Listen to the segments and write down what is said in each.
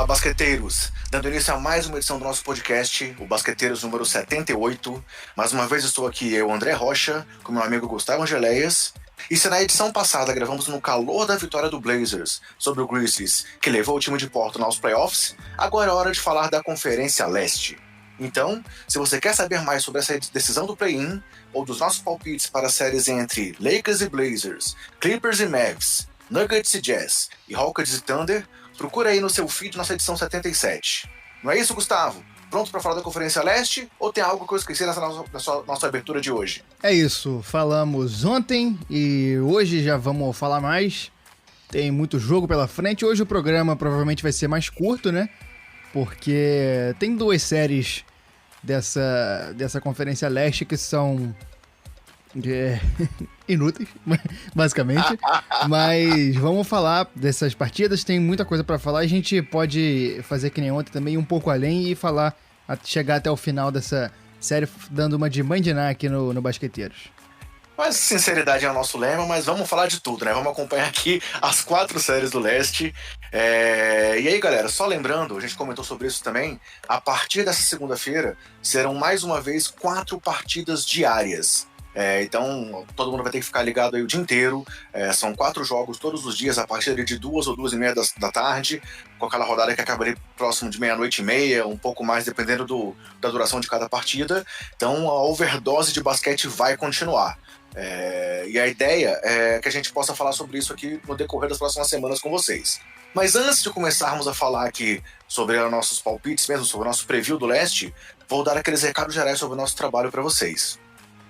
Olá, basqueteiros! Dando início a mais uma edição do nosso podcast, o Basqueteiros número 78. Mais uma vez estou aqui, eu, André Rocha, com meu amigo Gustavo Angeléias. E se na edição passada gravamos no calor da vitória do Blazers sobre o Grizzlies, que levou o time de Portland aos playoffs, agora é hora de falar da Conferência Leste. Então, se você quer saber mais sobre essa decisão do play-in, ou dos nossos palpites para as séries entre Lakers e Blazers, Clippers e Mavs, Nuggets e Jazz e Rockets e Thunder, procura aí no seu feed nossa edição 77. Não é isso, Gustavo? Pronto para falar da Conferência Leste? Ou tem algo que eu esqueci nessa nossa abertura de hoje? É isso, falamos ontem e hoje já vamos falar mais. Tem muito jogo pela frente. Hoje o programa provavelmente vai ser mais curto, né? Porque tem duas séries dessa Conferência Leste que são inúteis, basicamente. Mas vamos falar dessas partidas, tem muita coisa pra falar. A gente pode fazer que nem ontem também, um pouco além e falar, chegar até o final dessa série, dando uma de mandinar aqui no Basqueteiros. Mas sinceridade é o nosso lema, mas vamos falar de tudo, né? Vamos acompanhar aqui as 4 séries do Leste. E aí, galera, só lembrando, a gente comentou sobre isso também, a partir dessa segunda-feira serão mais uma vez 4 partidas diárias. Então, todo mundo vai ter que ficar ligado aí o dia inteiro. São 4 jogos todos os dias, a partir de 2 ou 2:30 da tarde, com aquela rodada que acaba ali próximo de 00:30, um pouco mais, dependendo da duração de cada partida. Então, a overdose de basquete vai continuar. E a ideia é que a gente possa falar sobre isso aqui no decorrer das próximas semanas com vocês. Mas antes de começarmos a falar aqui sobre os nossos palpites mesmo, sobre o nosso preview do Leste, vou dar aqueles recados gerais sobre o nosso trabalho para vocês.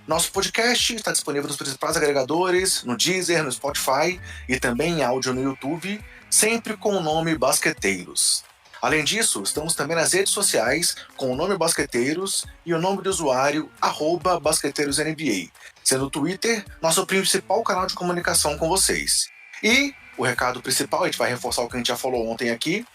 Nosso podcast está disponível nos principais agregadores, no Deezer, no Spotify e também em áudio no YouTube, sempre com o nome Basqueteiros. Além disso, estamos também nas redes sociais com o nome Basqueteiros e o nome do usuário @BasqueteirosNBA, sendo o Twitter nosso principal canal de comunicação com vocês. E o recado principal, a gente vai reforçar o que a gente já falou ontem aqui,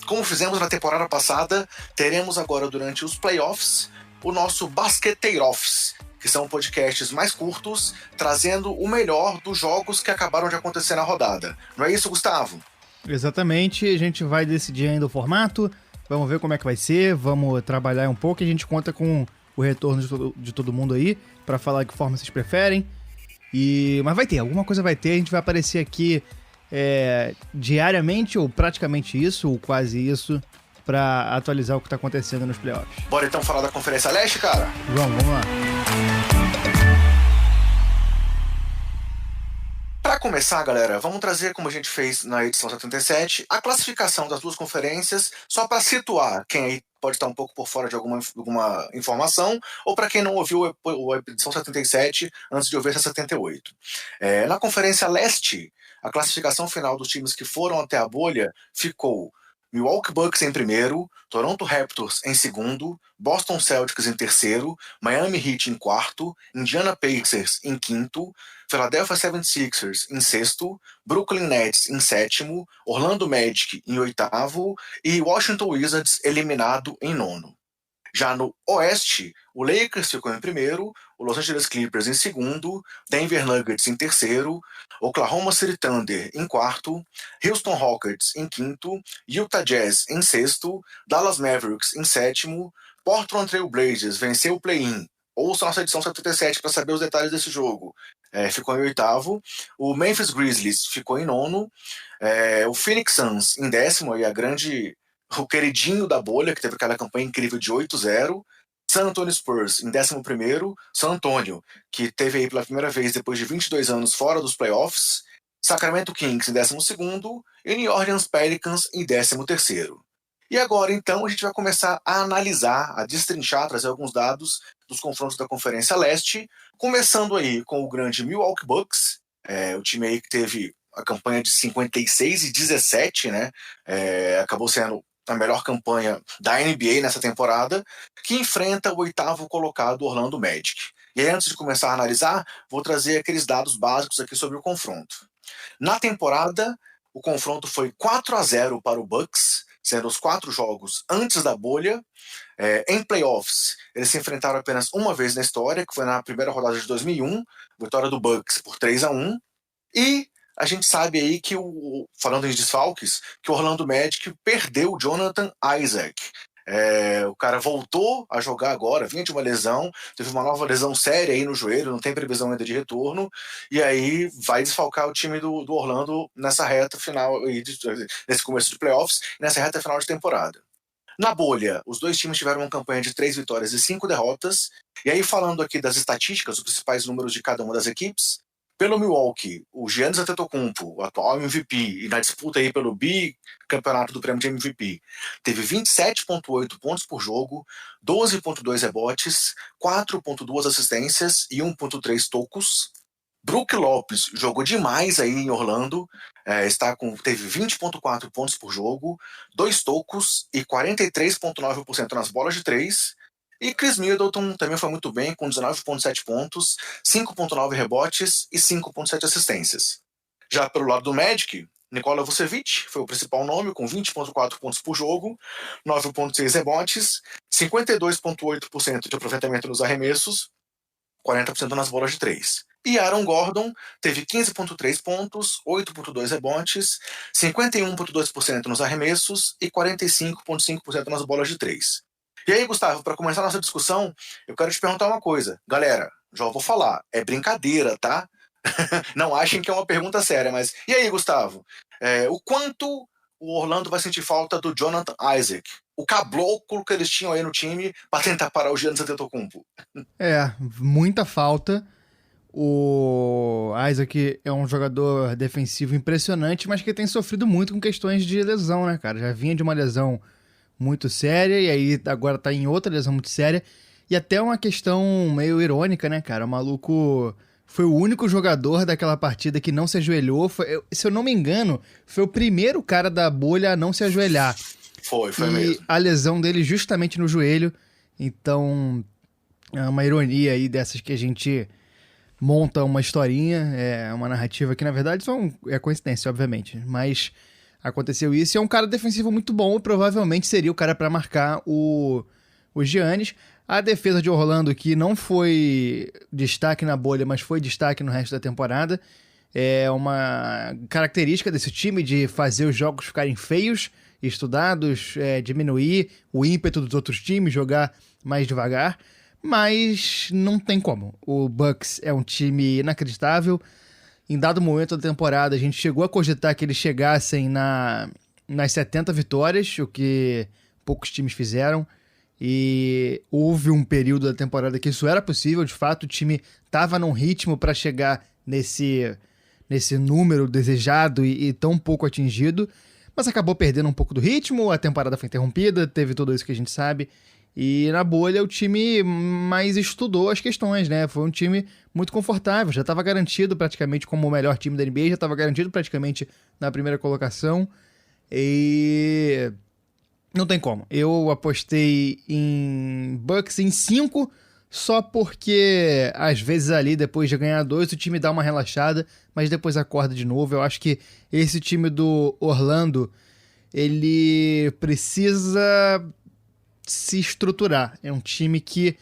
como fizemos na temporada passada, teremos agora durante os playoffs o nosso Basqueteiroffs, que são podcasts mais curtos, trazendo o melhor dos jogos que acabaram de acontecer na rodada. Não é isso, Gustavo? Exatamente, a gente vai decidir ainda o formato, vamos ver como é que vai ser, vamos trabalhar um pouco e a gente conta com o retorno de todo mundo aí, para falar que forma vocês preferem. Mas vai ter, alguma coisa vai ter, a gente vai aparecer aqui diariamente, ou praticamente isso, ou quase isso, pra atualizar o que tá acontecendo nos playoffs. Bora então falar da Conferência Leste, cara? Vamos lá. Para começar, galera, vamos trazer, como a gente fez na edição 77, a classificação das duas conferências, só para situar quem aí pode estar um pouco por fora de alguma informação, ou para quem não ouviu a edição 77 antes de ouvir essa 78. Na Conferência Leste, a classificação final dos times que foram até a bolha ficou Milwaukee Bucks em primeiro, Toronto Raptors em segundo, Boston Celtics em terceiro, Miami Heat em quarto, Indiana Pacers em quinto, Philadelphia 76ers em sexto, Brooklyn Nets em sétimo, Orlando Magic em oitavo e Washington Wizards eliminado em nono. Já no Oeste, o Lakers ficou em primeiro, o Los Angeles Clippers em segundo, Denver Nuggets em terceiro, Oklahoma City Thunder em quarto, Houston Rockets em quinto, Utah Jazz em sexto, Dallas Mavericks em sétimo, Portland Trail Blazers venceu o play-in. Ouça nossa edição 77 para saber os detalhes desse jogo. Ficou em oitavo, o Memphis Grizzlies ficou em nono, o Phoenix Suns em décimo, aí o queridinho da bolha, que teve aquela campanha incrível de 8-0, San Antonio Spurs em 11º, San Antonio, que teve aí pela primeira vez depois de 22 anos fora dos playoffs, Sacramento Kings em 12º e New Orleans Pelicans em 13º. E agora, então, a gente vai começar a analisar, a destrinchar, trazer alguns dados dos confrontos da Conferência Leste, começando aí com o grande Milwaukee Bucks, o time aí que teve a campanha de 56-17, né? Acabou sendo a melhor campanha da NBA nessa temporada, que enfrenta o 8º colocado Orlando Magic. E aí, antes de começar a analisar, vou trazer aqueles dados básicos aqui sobre o confronto. Na temporada, o confronto foi 4-0 para o Bucks, sendo os 4 jogos antes da bolha. Em playoffs, eles se enfrentaram apenas uma vez na história, que foi na primeira rodada de 2001, vitória do Bucks por 3-1. E a gente sabe aí que, falando em desfalques, que o Orlando Magic perdeu o Jonathan Isaac. O cara voltou a jogar agora, vinha de uma lesão, teve uma nova lesão séria aí no joelho, não tem previsão ainda de retorno, e aí vai desfalcar o time do Orlando nessa reta final, nesse começo de playoffs, nessa reta final de temporada. Na bolha, os dois times tiveram uma campanha de 3 vitórias e 5 derrotas. E aí, falando aqui das estatísticas, os principais números de cada uma das equipes, pelo Milwaukee, o Giannis Antetokounmpo, o atual MVP, e na disputa aí pelo bicampeonato do prêmio de MVP, teve 27,8 pontos por jogo, 12,2 rebotes, 4,2 assistências e 1,3 tocos. Brook Lopes jogou demais aí em Orlando, teve 20,4 pontos por jogo, 2 tocos e 43,9% nas bolas de 3. E Chris Middleton também foi muito bem, com 19,7 pontos, 5,9 rebotes e 5,7 assistências. Já pelo lado do Magic, Nikola Vucevic foi o principal nome, com 20,4 pontos por jogo, 9,6 rebotes, 52,8% de aproveitamento nos arremessos, 40% nas bolas de 3. E Aaron Gordon teve 15,3 pontos, 8,2 rebotes, 51,2% nos arremessos e 45,5% nas bolas de 3. E aí, Gustavo, para começar a nossa discussão, eu quero te perguntar uma coisa. Galera, já vou falar, é brincadeira, tá? Não achem que é uma pergunta séria, mas... E aí, Gustavo? O quanto o Orlando vai sentir falta do Jonathan Isaac? O caboclo que eles tinham aí no time para tentar parar o Giannis Antetokounmpo. Muita falta. O Isaac é um jogador defensivo impressionante, mas que tem sofrido muito com questões de lesão, né, cara? Já vinha de uma lesão muito séria e aí agora tá em outra lesão muito séria. E até uma questão meio irônica, né, cara? O maluco foi o único jogador daquela partida que não se ajoelhou. Se eu não me engano, foi o primeiro cara da bolha a não se ajoelhar. Foi mesmo. E a lesão dele justamente no joelho. Então, é uma ironia aí dessas que a gente monta uma historinha, uma narrativa que, na verdade, é coincidência, obviamente. Mas aconteceu isso e é um cara defensivo muito bom e provavelmente seria o cara para marcar o Giannis. A defesa de Orlando, que não foi destaque na bolha, mas foi destaque no resto da temporada, é uma característica desse time de fazer os jogos ficarem feios, estudados, diminuir o ímpeto dos outros times, jogar mais devagar, mas não tem como. O Bucks é um time inacreditável. Em dado momento da temporada, a gente chegou a cogitar que eles chegassem nas 70 vitórias, o que poucos times fizeram, e houve um período da temporada que isso era possível. De fato, o time estava num ritmo para chegar nesse número desejado e tão pouco atingido, mas acabou perdendo um pouco do ritmo, a temporada foi interrompida, teve tudo isso que a gente sabe, e na bolha o time mais estudou as questões, né? Foi um time muito confortável, já estava garantido praticamente como o melhor time da NBA, já estava garantido praticamente na primeira colocação, e não tem como. Eu apostei em Bucks em 5, só porque às vezes ali, depois de ganhar 2, o time dá uma relaxada, mas depois acorda de novo. Eu acho que esse time do Orlando, ele precisa se estruturar. É um time que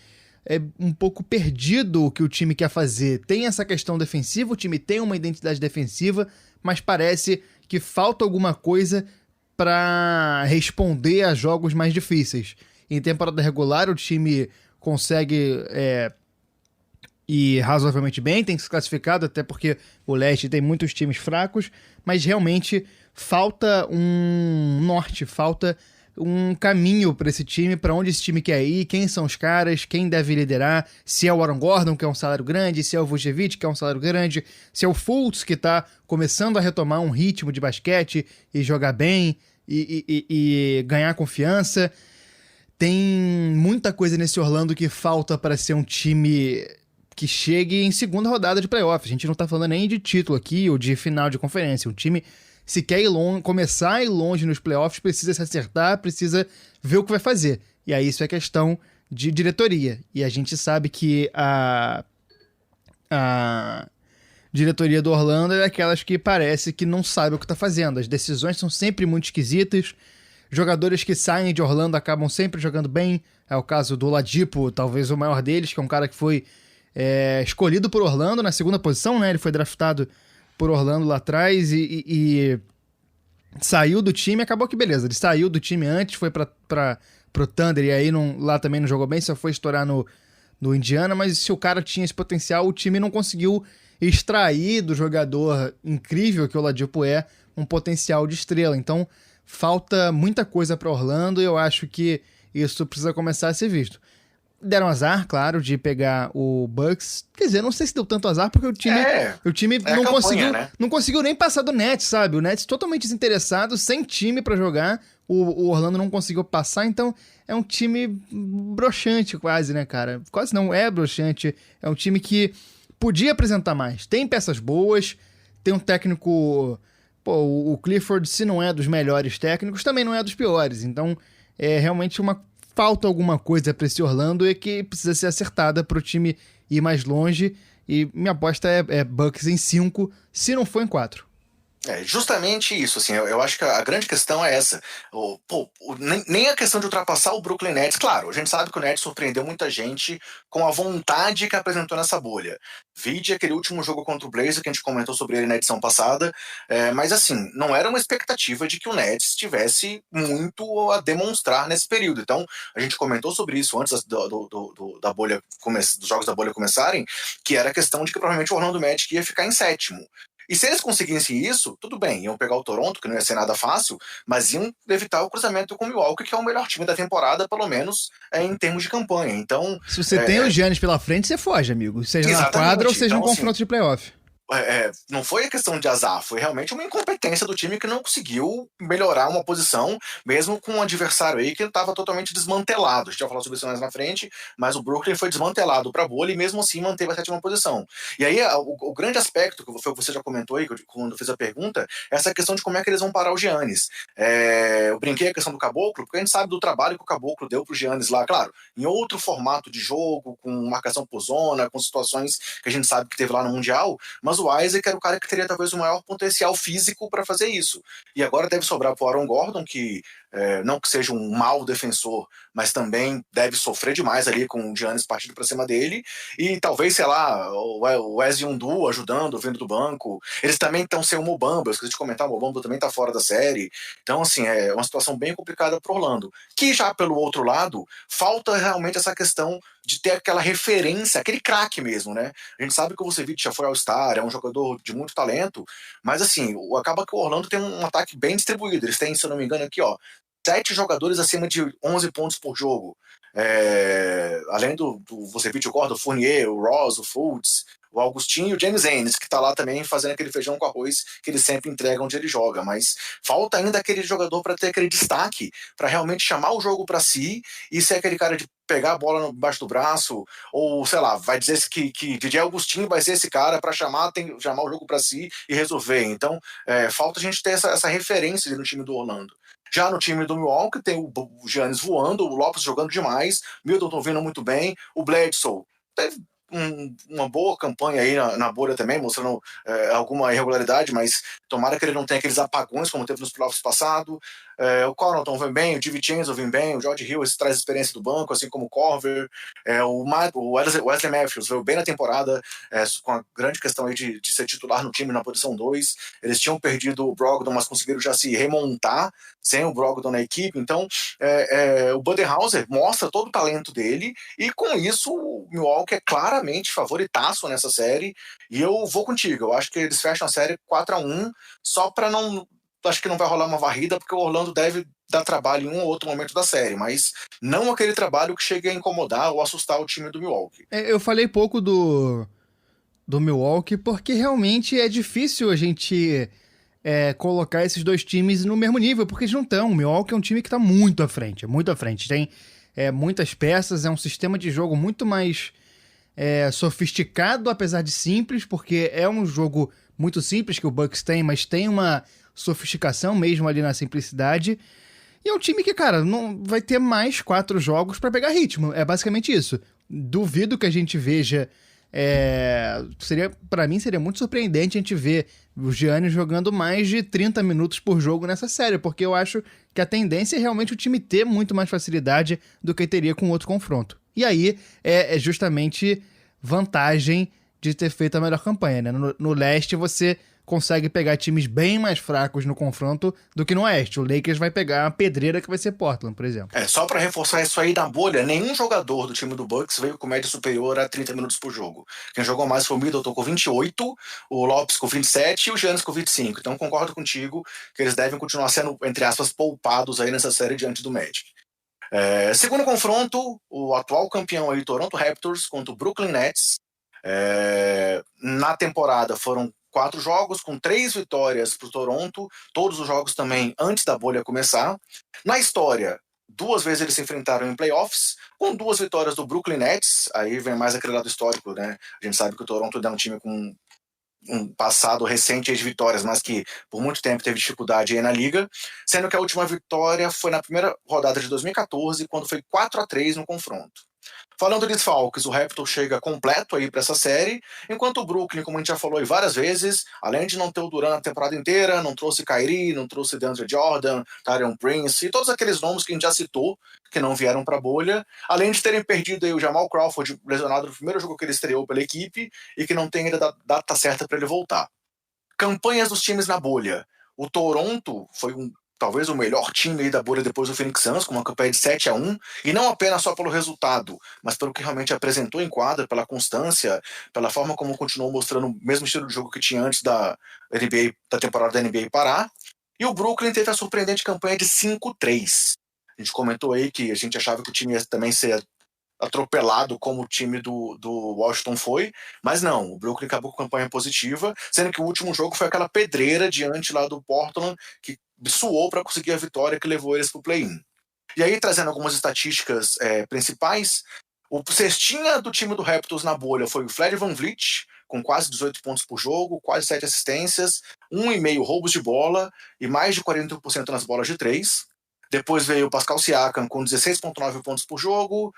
é um pouco perdido o que o time quer fazer. Tem essa questão defensiva, o time tem uma identidade defensiva, mas parece que falta alguma coisa para responder a jogos mais difíceis. Em temporada regular, o time consegue ir razoavelmente bem, tem se classificado, até porque o leste tem muitos times fracos, mas realmente falta um norte, falta um caminho para esse time, para onde esse time quer ir, quem são os caras, quem deve liderar, se é o Aaron Gordon, que é um salário grande, se é o Vucevic, que é um salário grande, se é o Fultz, que está começando a retomar um ritmo de basquete e jogar bem e ganhar confiança. Tem muita coisa nesse Orlando que falta para ser um time que chegue em segunda rodada de playoff. A gente não tá falando nem de título aqui ou de final de conferência. Um time, se quer ir longe, começar a ir longe nos playoffs, precisa se acertar, precisa ver o que vai fazer. E aí isso é questão de diretoria. E a gente sabe que a diretoria do Orlando é daquelas que parece que não sabe o que tá fazendo. As decisões são sempre muito esquisitas. Jogadores que saem de Orlando acabam sempre jogando bem. É o caso do Oladipo, talvez o maior deles, que é um cara que foi escolhido por Orlando na segunda posição, né? Ele foi draftado por Orlando lá atrás e saiu do time, acabou que beleza, ele saiu do time antes, foi pro Thunder e aí lá também não jogou bem, só foi estourar no Indiana, mas se o cara tinha esse potencial, o time não conseguiu extrair do jogador incrível que o Oladipo é um potencial de estrela. Então, falta muita coisa para Orlando e eu acho que isso precisa começar a ser visto. Deram azar, claro, de pegar o Bucks. Quer dizer, não sei se deu tanto azar, porque o time não campanha, conseguiu, né? não conseguiu nem passar do Nets, sabe? O Nets totalmente desinteressado, sem time pra jogar. O Orlando não conseguiu passar, então é um time broxante quase, né, cara? Quase não, é broxante. É um time que podia apresentar mais. Tem peças boas, tem um técnico... Pô, o Clifford, se não é dos melhores técnicos, também não é dos piores. Então, é realmente falta alguma coisa para esse Orlando e que precisa ser acertada para o time ir mais longe. E minha aposta é Bucks em 5, se não for em 4. É justamente isso, assim, eu acho que a grande questão é essa. Nem a questão de ultrapassar o Brooklyn Nets, claro, a gente sabe que o Nets surpreendeu muita gente com a vontade que apresentou nessa bolha. Vide aquele último jogo contra o Blazers, que a gente comentou sobre ele na edição passada, mas assim, não era uma expectativa de que o Nets tivesse muito a demonstrar nesse período. Então, a gente comentou sobre isso antes da bolha, dos jogos da bolha começarem, que era a questão de que provavelmente o Orlando Magic ia ficar em 7º. E se eles conseguissem isso, tudo bem, iam pegar o Toronto, que não ia ser nada fácil, mas iam evitar o cruzamento com o Milwaukee, que é o melhor time da temporada, pelo menos em termos de campanha. Então, se você tem o Giannis pela frente, você foge, amigo. Seja na quadra ou seja então, num confronto de playoff. Não foi a questão de azar, foi realmente uma incompetência do time que não conseguiu melhorar uma posição, mesmo com um adversário aí que estava totalmente desmantelado. A gente vai falar sobre isso mais na frente, mas o Brooklyn foi desmantelado para a bolha e mesmo assim manteve a 7ª posição. E aí o grande aspecto, que você já comentou aí, quando fez a pergunta, é essa questão de como é que eles vão parar o Giannis. Eu brinquei a questão do Caboclo, porque a gente sabe do trabalho que o Caboclo deu para o Giannis lá, claro, em outro formato de jogo, com marcação por zona, com situações que a gente sabe que teve lá no Mundial, mas o Isaac era o cara que teria talvez o maior potencial físico para fazer isso. E agora deve sobrar para o Aaron Gordon, que não que seja um mau defensor, mas também deve sofrer demais ali com o Giannis partindo para cima dele. E talvez, sei lá, o Wesley Undu ajudando, vindo do banco. Eles também estão sem o Mobamba, eu esqueci de comentar, o Mobamba também está fora da série. Então, assim, é uma situação bem complicada para Orlando. Que já pelo outro lado, falta realmente essa questão de ter aquela referência, aquele craque mesmo, né? A gente sabe que o Vucevic já foi All-Star, é um jogador de muito talento, mas assim, acaba que o Orlando tem um ataque bem distribuído. Eles têm, se eu não me engano, aqui, 7 jogadores acima de 11 pontos por jogo. Além do Vucevic, o Gordon, o Fournier, o Ross, o Fultz, o Augustinho e o James Ennis, que está lá também fazendo aquele feijão com arroz que ele sempre entrega onde ele joga. Mas falta ainda aquele jogador para ter aquele destaque, para realmente chamar o jogo para si e ser aquele cara de pegar a bola embaixo do braço, ou sei lá, vai dizer que DJ Augustinho vai ser esse cara para chamar o jogo para si e resolver. Então, falta a gente ter essa referência no time do Orlando. Já no time do Milwaukee tem o Giannis voando, o Lopes jogando demais, Middleton vindo muito bem, o Bledsoe teve uma boa campanha aí na bolha também, mostrando alguma irregularidade, mas tomara que ele não tenha aqueles apagões como teve nos playoffs passados. O Connaughton vem bem, o DiVincenzo vem bem, o George Hill traz experiência do banco, assim como o Korver, o Wesley Matthews veio bem na temporada, com a grande questão aí de ser titular no time na posição 2. Eles tinham perdido o Brogdon, mas conseguiram já se remontar sem o Brogdon na equipe. Então, o Budenholzer mostra todo o talento dele, e com isso o Milwaukee é claramente favoritaço nessa série, e eu vou contigo, eu acho que eles fecham a série 4-1, só para não... Acho que não vai rolar uma varrida, porque o Orlando deve dar trabalho em um ou outro momento da série, mas não aquele trabalho que chegue a incomodar ou assustar o time do Milwaukee. Eu falei pouco do Milwaukee, porque realmente é difícil a gente colocar esses dois times no mesmo nível, porque eles não estão. O Milwaukee é um time que está muito à frente, muito à frente. Tem muitas peças, é um sistema de jogo muito mais sofisticado, apesar de simples, porque é um jogo muito simples que o Bucks tem, mas tem uma sofisticação mesmo ali na simplicidade. E é um time que, cara, não vai ter mais 4 jogos pra pegar ritmo. É basicamente isso. Duvido que a gente veja... Pra mim seria muito surpreendente a gente ver o Giannis jogando mais de 30 minutos por jogo nessa série, porque eu acho que a tendência é realmente o time ter muito mais facilidade do que teria com outro confronto. E aí é justamente vantagem de ter feito a melhor campanha, né? No leste você consegue pegar times bem mais fracos no confronto do que no Oeste. O Lakers vai pegar a pedreira que vai ser Portland, por exemplo. Só pra reforçar isso aí na bolha, nenhum jogador do time do Bucks veio com média superior a 30 minutos por jogo. Quem jogou mais foi o Middleton com 28, o Lopes com 27 e o Giannis com 25. Então concordo contigo que eles devem continuar sendo, entre aspas, poupados aí nessa série diante do Magic. Segundo confronto, o atual campeão aí, Toronto Raptors contra o Brooklyn Nets. Na temporada foram 4 jogos, com 3 vitórias para o Toronto, todos os jogos também antes da bolha começar. Na história, 2 vezes eles se enfrentaram em playoffs, com 2 vitórias do Brooklyn Nets, aí vem mais aquele lado histórico, né? A gente sabe que o Toronto é um time com um passado recente de vitórias, mas que por muito tempo teve dificuldade aí na liga, sendo que a última vitória foi na primeira rodada de 2014, quando foi 4-3 no confronto. Falando de desfalques, o Raptors chega completo aí para essa série, enquanto o Brooklyn, como a gente já falou aí várias vezes, além de não ter o Durant a temporada inteira, não trouxe Kyrie, não trouxe DeAndre Jordan, Taurean Prince e todos aqueles nomes que a gente já citou, que não vieram para a bolha, além de terem perdido aí o Jamal Crawford, lesionado no primeiro jogo que ele estreou pela equipe, e que não tem ainda data certa para ele voltar. Campanhas dos times na bolha. O Toronto foi talvez o melhor time aí da bolha depois do Phoenix Suns, com uma campanha de 7-1, e não apenas só pelo resultado, mas pelo que realmente apresentou em quadra, pela constância, pela forma como continuou mostrando o mesmo estilo de jogo que tinha antes da temporada da NBA parar. E o Brooklyn teve a surpreendente campanha de 5-3. A gente comentou aí que a gente achava que o time ia também ser atropelado como o time do Washington foi, mas não, o Brooklyn acabou com campanha positiva, sendo que o último jogo foi aquela pedreira diante lá do Portland, que suou para conseguir a vitória que levou eles para o play-in. E aí, trazendo algumas estatísticas principais, o cestinha do time do Raptors na bolha foi o Fred VanVleet, com quase 18 pontos por jogo, quase 7 assistências, 1,5 roubos de bola e mais de 41% nas bolas de 3. Depois veio o Pascal Siakam com 16,9 pontos por jogo,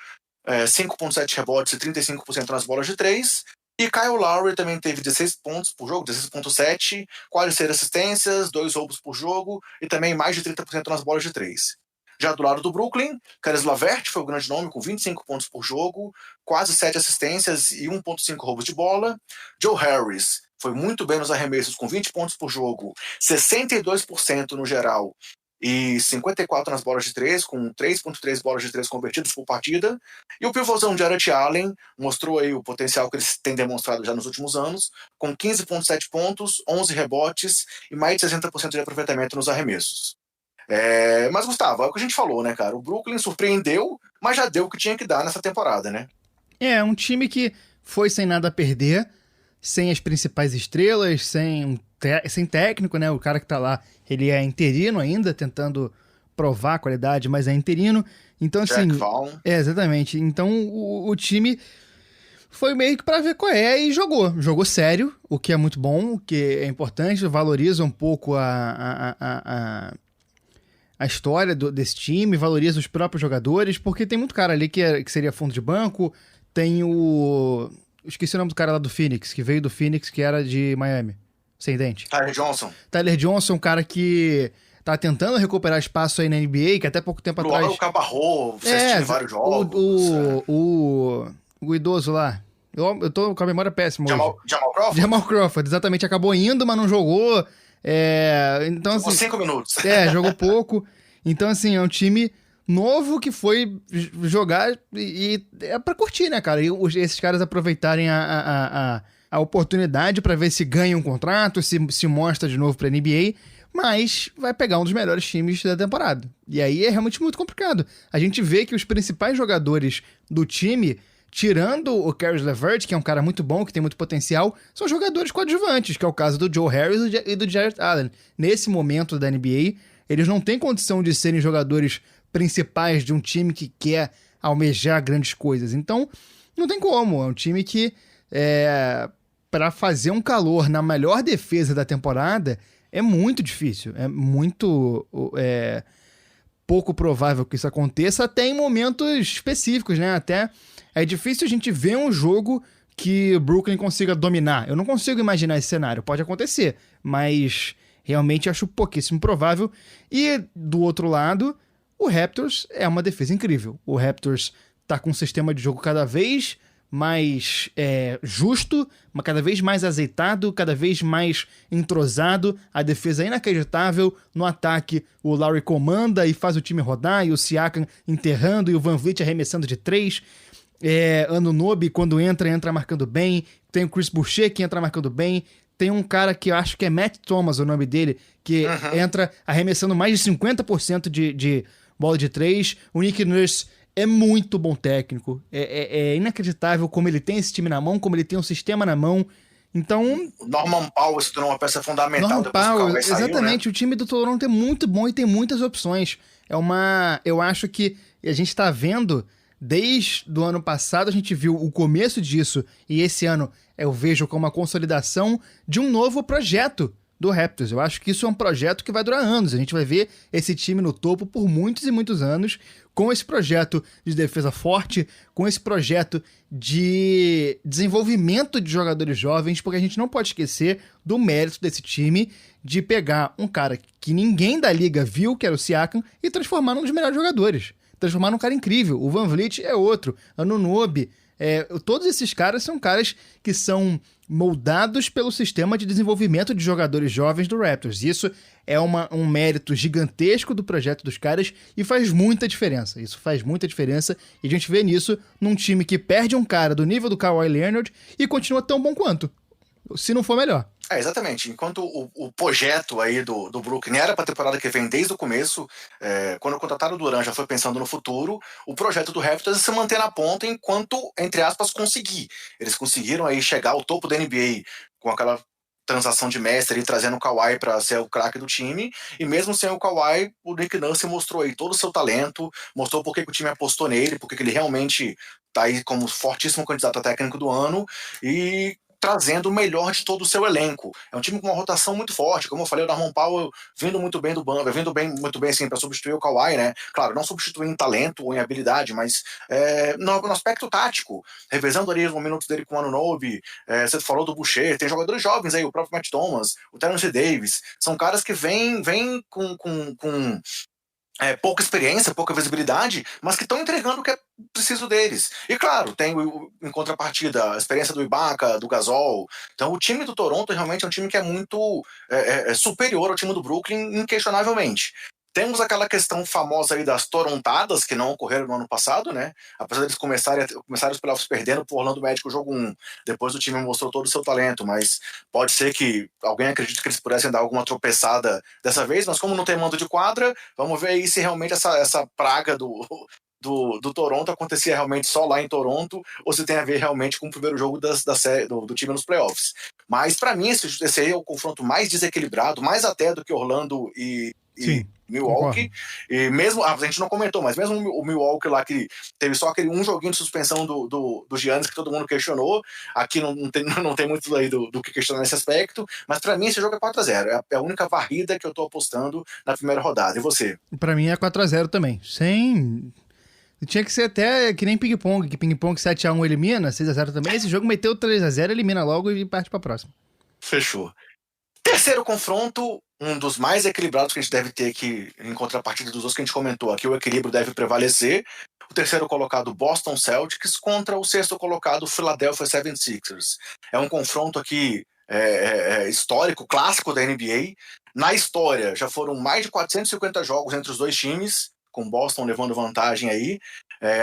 5,7 rebotes e 35% nas bolas de 3. E Kyle Lowry também teve 16 pontos por jogo, 16,7, quase 6 assistências, 2 roubos por jogo e também mais de 30% nas bolas de 3. Já do lado do Brooklyn, Caris LeVert foi o grande nome com 25 pontos por jogo, quase 7 assistências e 1,5 roubos de bola. Joe Harris foi muito bem nos arremessos com 20 pontos por jogo, 62% no geral e 54 nas bolas de 3, com 3,3 bolas de 3 convertidas por partida. E o pivôzão Jarrett Allen mostrou aí o potencial que eles têm demonstrado já nos últimos anos, com 15,7 pontos, 11 rebotes e mais de 60% de aproveitamento nos arremessos. Mas, Gustavo, é o que a gente falou, né, cara? O Brooklyn surpreendeu, mas já deu o que tinha que dar nessa temporada, né? Um time que foi sem nada a perder, sem as principais estrelas, sem técnico, né? O cara que tá lá, ele é interino ainda, tentando provar a qualidade, mas é interino. Então, assim... Jack Vaughn. Exatamente. Então, o time foi meio que pra ver qual é e jogou. Jogou sério, o que é muito bom, o que é importante, valoriza um pouco a história desse time, valoriza os próprios jogadores, porque tem muito cara ali que seria fundo de banco, tem o... Esqueci o nome do cara lá do Phoenix, que veio do Phoenix, que era de Miami. Sem dente. Tyler Johnson, um cara que tá tentando recuperar espaço aí na NBA, que até pouco tempo atrás... O Cabarro, vocês vários jogos. O idoso lá. Eu tô com a memória péssima Jamal Crawford? Jamal Crawford, exatamente. Acabou indo, mas não jogou. Então, jogou assim, 5 minutos. Jogou pouco. Então, assim, é um time novo que foi jogar e é pra curtir, né, cara? E esses caras aproveitarem a oportunidade pra ver se ganha um contrato, se mostra de novo pra NBA, mas vai pegar um dos melhores times da temporada. E aí é realmente muito complicado. A gente vê que os principais jogadores do time, tirando o Caris LeVert, que é um cara muito bom, que tem muito potencial, são jogadores coadjuvantes, que é o caso do Joe Harris e do Jarrett Allen. Nesse momento da NBA, eles não têm condição de serem jogadores principais de um time que quer almejar grandes coisas. Então, não tem como. É um time que, para fazer um calor na melhor defesa da temporada, é muito difícil. É muito pouco provável que isso aconteça, até em momentos específicos, né? Até é difícil a gente ver um jogo que o Brooklyn consiga dominar. Eu não consigo imaginar esse cenário. Pode acontecer, mas realmente acho pouquíssimo provável. E, do outro lado, o Raptors é uma defesa incrível. O Raptors tá com um sistema de jogo cada vez mais justo, mas cada vez mais azeitado, cada vez mais entrosado. A defesa é inacreditável. No ataque, o Lowry comanda e faz o time rodar, e o Siakam enterrando, e o Van Vliet arremessando de 3. Anunoby, quando entra marcando bem. Tem o Chris Boucher, que entra marcando bem. Tem um cara que eu acho que é Matt Thomas, o nome dele, que entra arremessando mais de 50% de bola de 3. O Nick Nurse é muito bom técnico. É inacreditável como ele tem esse time na mão, como ele tem um sistema na mão. Então... Norman Powell se tornou uma peça fundamental Norman depois que o Powell, Kawhi saiu, exatamente. né? O time do Toronto é muito bom e tem muitas opções. Eu acho que a gente tá vendo... Desde o ano passado a gente viu o começo disso, e esse ano eu vejo como uma consolidação de um novo projeto do Raptors. Eu acho que isso é um projeto que vai durar anos. A gente vai ver esse time no topo por muitos e muitos anos, com esse projeto de defesa forte, com esse projeto de desenvolvimento de jogadores jovens, porque a gente não pode esquecer do mérito desse time de pegar um cara que ninguém da liga viu, que era o Siakam, e transformar num dos melhores jogadores. Transformar num cara incrível. O Van Vliet é outro. Anunoby. Todos esses caras são caras que são moldados pelo sistema de desenvolvimento de jogadores jovens do Raptors. Isso é um mérito gigantesco do projeto dos caras e faz muita diferença. Isso faz muita diferença e a gente vê nisso num time que perde um cara do nível do Kawhi Leonard e continua tão bom quanto, se não for melhor. Exatamente. Enquanto o projeto aí do Brooklyn era para a temporada que vem desde o começo, quando contrataram o Durant já foi pensando no futuro, o projeto do Raptors é se manter na ponta enquanto, entre aspas, conseguir. Eles conseguiram aí chegar ao topo da NBA com aquela transação de mestre, trazendo o Kawhi para ser o craque do time, e mesmo sem o Kawhi, o Nick Nurse mostrou aí todo o seu talento, mostrou por que o time apostou nele, porque ele realmente está aí como fortíssimo candidato a técnico do ano, e trazendo o melhor de todo o seu elenco. É um time com uma rotação muito forte, como eu falei, o Norman Powell vindo muito bem do banco, muito bem assim, para substituir o Kawhi, né? Claro, não substituir em talento ou em habilidade, mas no aspecto tático, revezando ali os minutos dele com o Anunoby, você falou do Boucher, tem jogadores jovens aí, o próprio Matt Thomas, o Terence Davis, são caras que vêm com pouca experiência, pouca visibilidade, mas que estão entregando o que é preciso deles. E claro, tem em contrapartida a experiência do Ibaka, do Gasol. Então o time do Toronto realmente é um time que é muito superior ao time do Brooklyn, inquestionavelmente. Temos aquela questão famosa aí das torontadas, que não ocorreram no ano passado, né? Apesar deles começarem os playoffs perdendo pro Orlando Magic o jogo 1. Depois o time mostrou todo o seu talento, mas pode ser que alguém acredite que eles pudessem dar alguma tropeçada dessa vez, mas como não tem mando de quadra, vamos ver aí se realmente essa praga do Toronto acontecia realmente só lá em Toronto, ou se tem a ver realmente com o primeiro jogo do time nos playoffs. Mas para mim esse aí é o confronto mais desequilibrado, mais até do que Orlando e Milwaukee. E mesmo, a gente não comentou, mas mesmo o Milwaukee lá, que teve só aquele um joguinho de suspensão do Giannis que todo mundo questionou, aqui não tem muito aí do que questionar nesse aspecto, mas pra mim esse jogo é 4-0, é a única varrida que eu tô apostando na primeira rodada. E você? Pra mim é 4-0 também, tinha que ser até que nem ping-pong, que ping-pong 7-1 elimina, 6-0 também. Esse jogo meteu 3-0, elimina logo e parte pra próxima. Fechou. Terceiro confronto, um dos mais equilibrados que a gente deve ter aqui, em contrapartida dos outros que a gente comentou aqui, o equilíbrio deve prevalecer. O terceiro colocado, Boston Celtics, contra o sexto colocado, Philadelphia 76ers. É um confronto aqui histórico, clássico da NBA. Na história, já foram mais de 450 jogos entre os dois times, com Boston levando vantagem aí.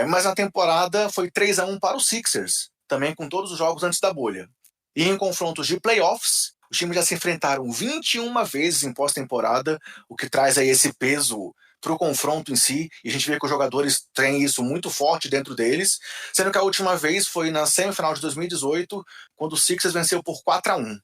Mas na temporada foi 3-1 para os Sixers, também com todos os jogos antes da bolha. E em confrontos de playoffs, os times já se enfrentaram 21 vezes em pós-temporada, o que traz aí esse peso para o confronto em si, e a gente vê que os jogadores têm isso muito forte dentro deles, sendo que a última vez foi na semifinal de 2018, quando o Sixers venceu por 4-1.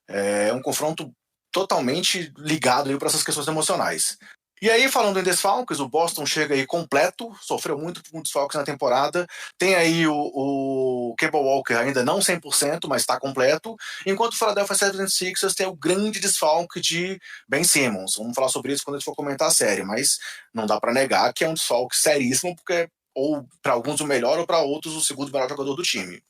É um confronto totalmente ligado para essas questões emocionais. E aí, falando em desfalques, o Boston chega aí completo, sofreu muito com desfalques na temporada. Tem aí o Kemba Walker ainda não 100%, mas está completo. Enquanto o Philadelphia 76ers tem o grande desfalque de Ben Simmons. Vamos falar sobre isso quando a gente for comentar a série, mas não dá para negar que é um desfalque seríssimo, porque ou para alguns o melhor, ou para outros o segundo melhor jogador do time.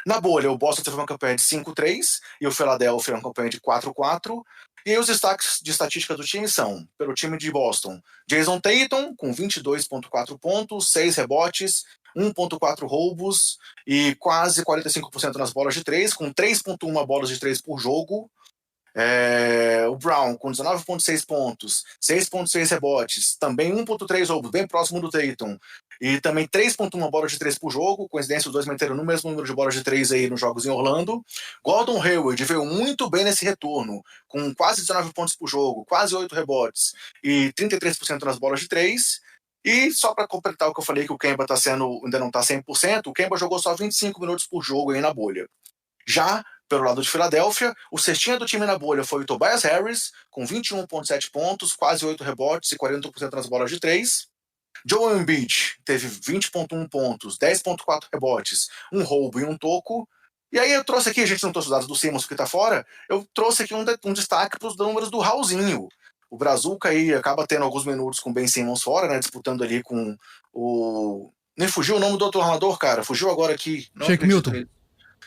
Na bolha, o Boston teve uma campanha de 5-3 e o Philadelphia uma campanha de 4-4. E aí os destaques de estatística do time são, pelo time de Boston, Jason Tatum, com 22,4 pontos, 6 rebotes, 1,4 roubos e quase 45% nas bolas de 3, com 3,1 bolas de 3 por jogo. O Brown, com 19,6 pontos, 6,6 rebotes, também 1,3 roubos, bem próximo do Tatum, e também 3,1 bolas de 3 por jogo. Coincidência, os dois meteram no mesmo número de bolas de 3 aí nos jogos em Orlando. Gordon Hayward veio muito bem nesse retorno, com quase 19 pontos por jogo, quase 8 rebotes e 33% nas bolas de 3. E só para completar o que eu falei, que o Kemba ainda não está 100%, o Kemba jogou só 25 minutos por jogo aí na bolha. Já pelo lado de Filadélfia, o cestinha do time na bolha foi o Tobias Harris, com 21,7 pontos, quase 8 rebotes e 40% nas bolas de 3. Joel Embiid teve 20,1 pontos, 10,4 rebotes, um roubo e um toco. E aí eu trouxe aqui, a gente não trouxe os dados do Simmons que tá fora, eu trouxe aqui um destaque para os números do Raulzinho. O Brazuca aí acaba tendo alguns minutos com o Ben Simmons fora, né, disputando ali com o... Nem fugiu o nome do outro armador, cara, fugiu agora aqui. Shake Milton.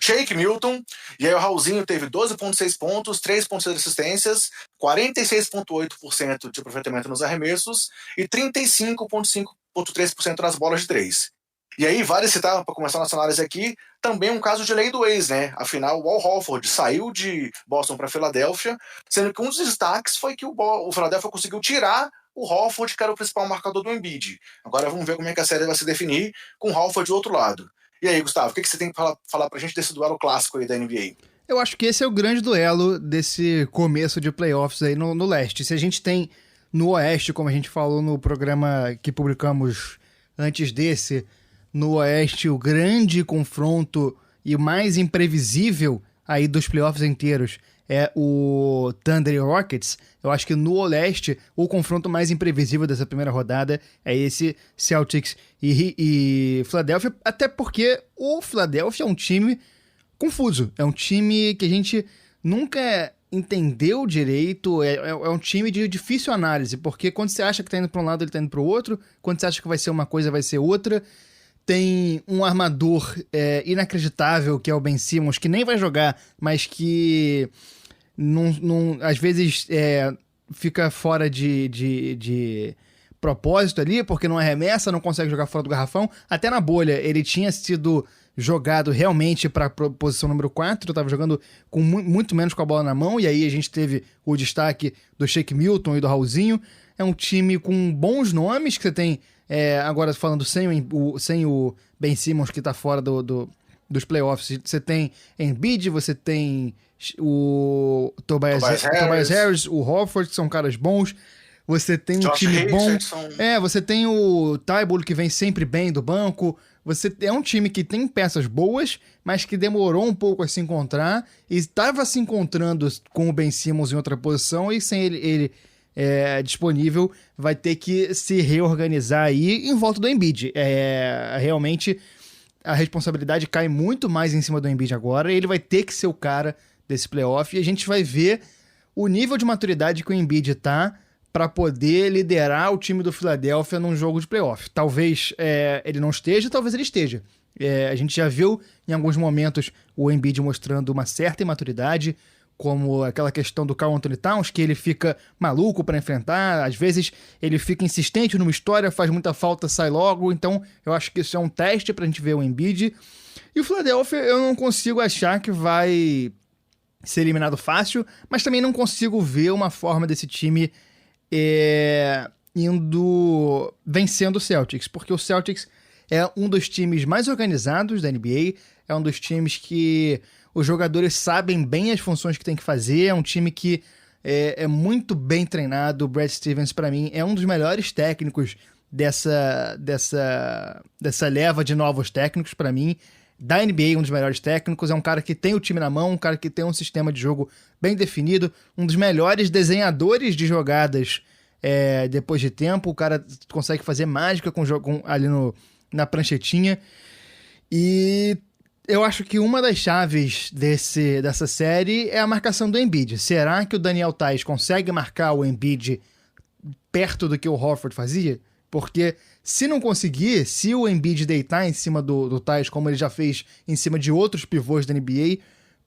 Shake Milton, e aí o Raulzinho teve 12,6 pontos, 3,6 assistências, 46,8% de aproveitamento nos arremessos e 35,3% nas bolas de 3. E aí, vale citar, para começar a nossa análise aqui, também um caso de lei do ex, né? Afinal, o Al Horford saiu de Boston para Filadélfia, sendo que um dos destaques foi que o Filadélfia conseguiu tirar o Horford, que era o principal marcador do Embiid. Agora vamos ver como é que a série vai se definir com o Horford do outro lado. E aí, Gustavo, o que você tem para falar pra gente desse duelo clássico aí da NBA? Eu acho que esse é o grande duelo desse começo de playoffs aí no leste. Se a gente tem no oeste, como a gente falou no programa que publicamos antes desse, no oeste o grande confronto e o mais imprevisível aí dos playoffs inteiros é o Thunder e Rockets. Eu acho que no leste o confronto mais imprevisível dessa primeira rodada é esse Celtics e Philadelphia, até porque o Philadelphia é um time confuso, é um time que a gente nunca entendeu direito, é um time de difícil análise, porque quando você acha que tá indo para um lado, ele tá indo para o outro, quando você acha que vai ser uma coisa, vai ser outra. Tem um armador inacreditável, que é o Ben Simmons, que nem vai jogar, mas que às vezes fica fora de propósito ali, porque não arremessa, não consegue jogar fora do garrafão. Até na bolha, ele tinha sido jogado realmente para a posição número 4, estava jogando com muito menos com a bola na mão, e aí a gente teve o destaque do Shake Milton e do Raulzinho. É um time com bons nomes, que você tem, agora falando sem o Ben Simmons, que está fora dos playoffs, você tem Embiid, você tem o Tobias Harris, o Horford, que são caras bons. Você tem um time bom. Você tem o Thybulle, que vem sempre bem do banco. Você é um time que tem peças boas, mas que demorou um pouco a se encontrar. E estava se encontrando com o Ben Simmons em outra posição, e sem ele disponível, vai ter que se reorganizar aí em volta do Embiid. Realmente, a responsabilidade cai muito mais em cima do Embiid agora. Ele vai ter que ser o cara desse playoff, e a gente vai ver o nível de maturidade que o Embiid tá para poder liderar o time do Philadelphia num jogo de playoff. Talvez ele não esteja, talvez ele esteja. A gente já viu em alguns momentos o Embiid mostrando uma certa imaturidade, como aquela questão do Karl Anthony Towns, que ele fica maluco para enfrentar, às vezes ele fica insistente numa história, faz muita falta, sai logo. Então eu acho que isso é um teste pra gente ver o Embiid. E o Philadelphia eu não consigo achar que vai ser eliminado fácil, mas também não consigo ver uma forma desse time vencendo o Celtics, porque o Celtics é um dos times mais organizados da NBA, é um dos times que os jogadores sabem bem as funções que tem que fazer, é um time que é muito bem treinado. O Brad Stevens, para mim, é um dos melhores técnicos dessa leva de novos técnicos, para mim, da NBA, um dos melhores técnicos. É um cara que tem o time na mão, um cara que tem um sistema de jogo bem definido, um dos melhores desenhadores de jogadas depois de tempo. O cara consegue fazer mágica ali na pranchetinha. E eu acho que uma das chaves dessa série é a marcação do Embiid. Será que o Daniel Theis consegue marcar o Embiid perto do que o Horford fazia? Porque se não conseguir, se o Embiid deitar em cima do Theis, como ele já fez em cima de outros pivôs da NBA,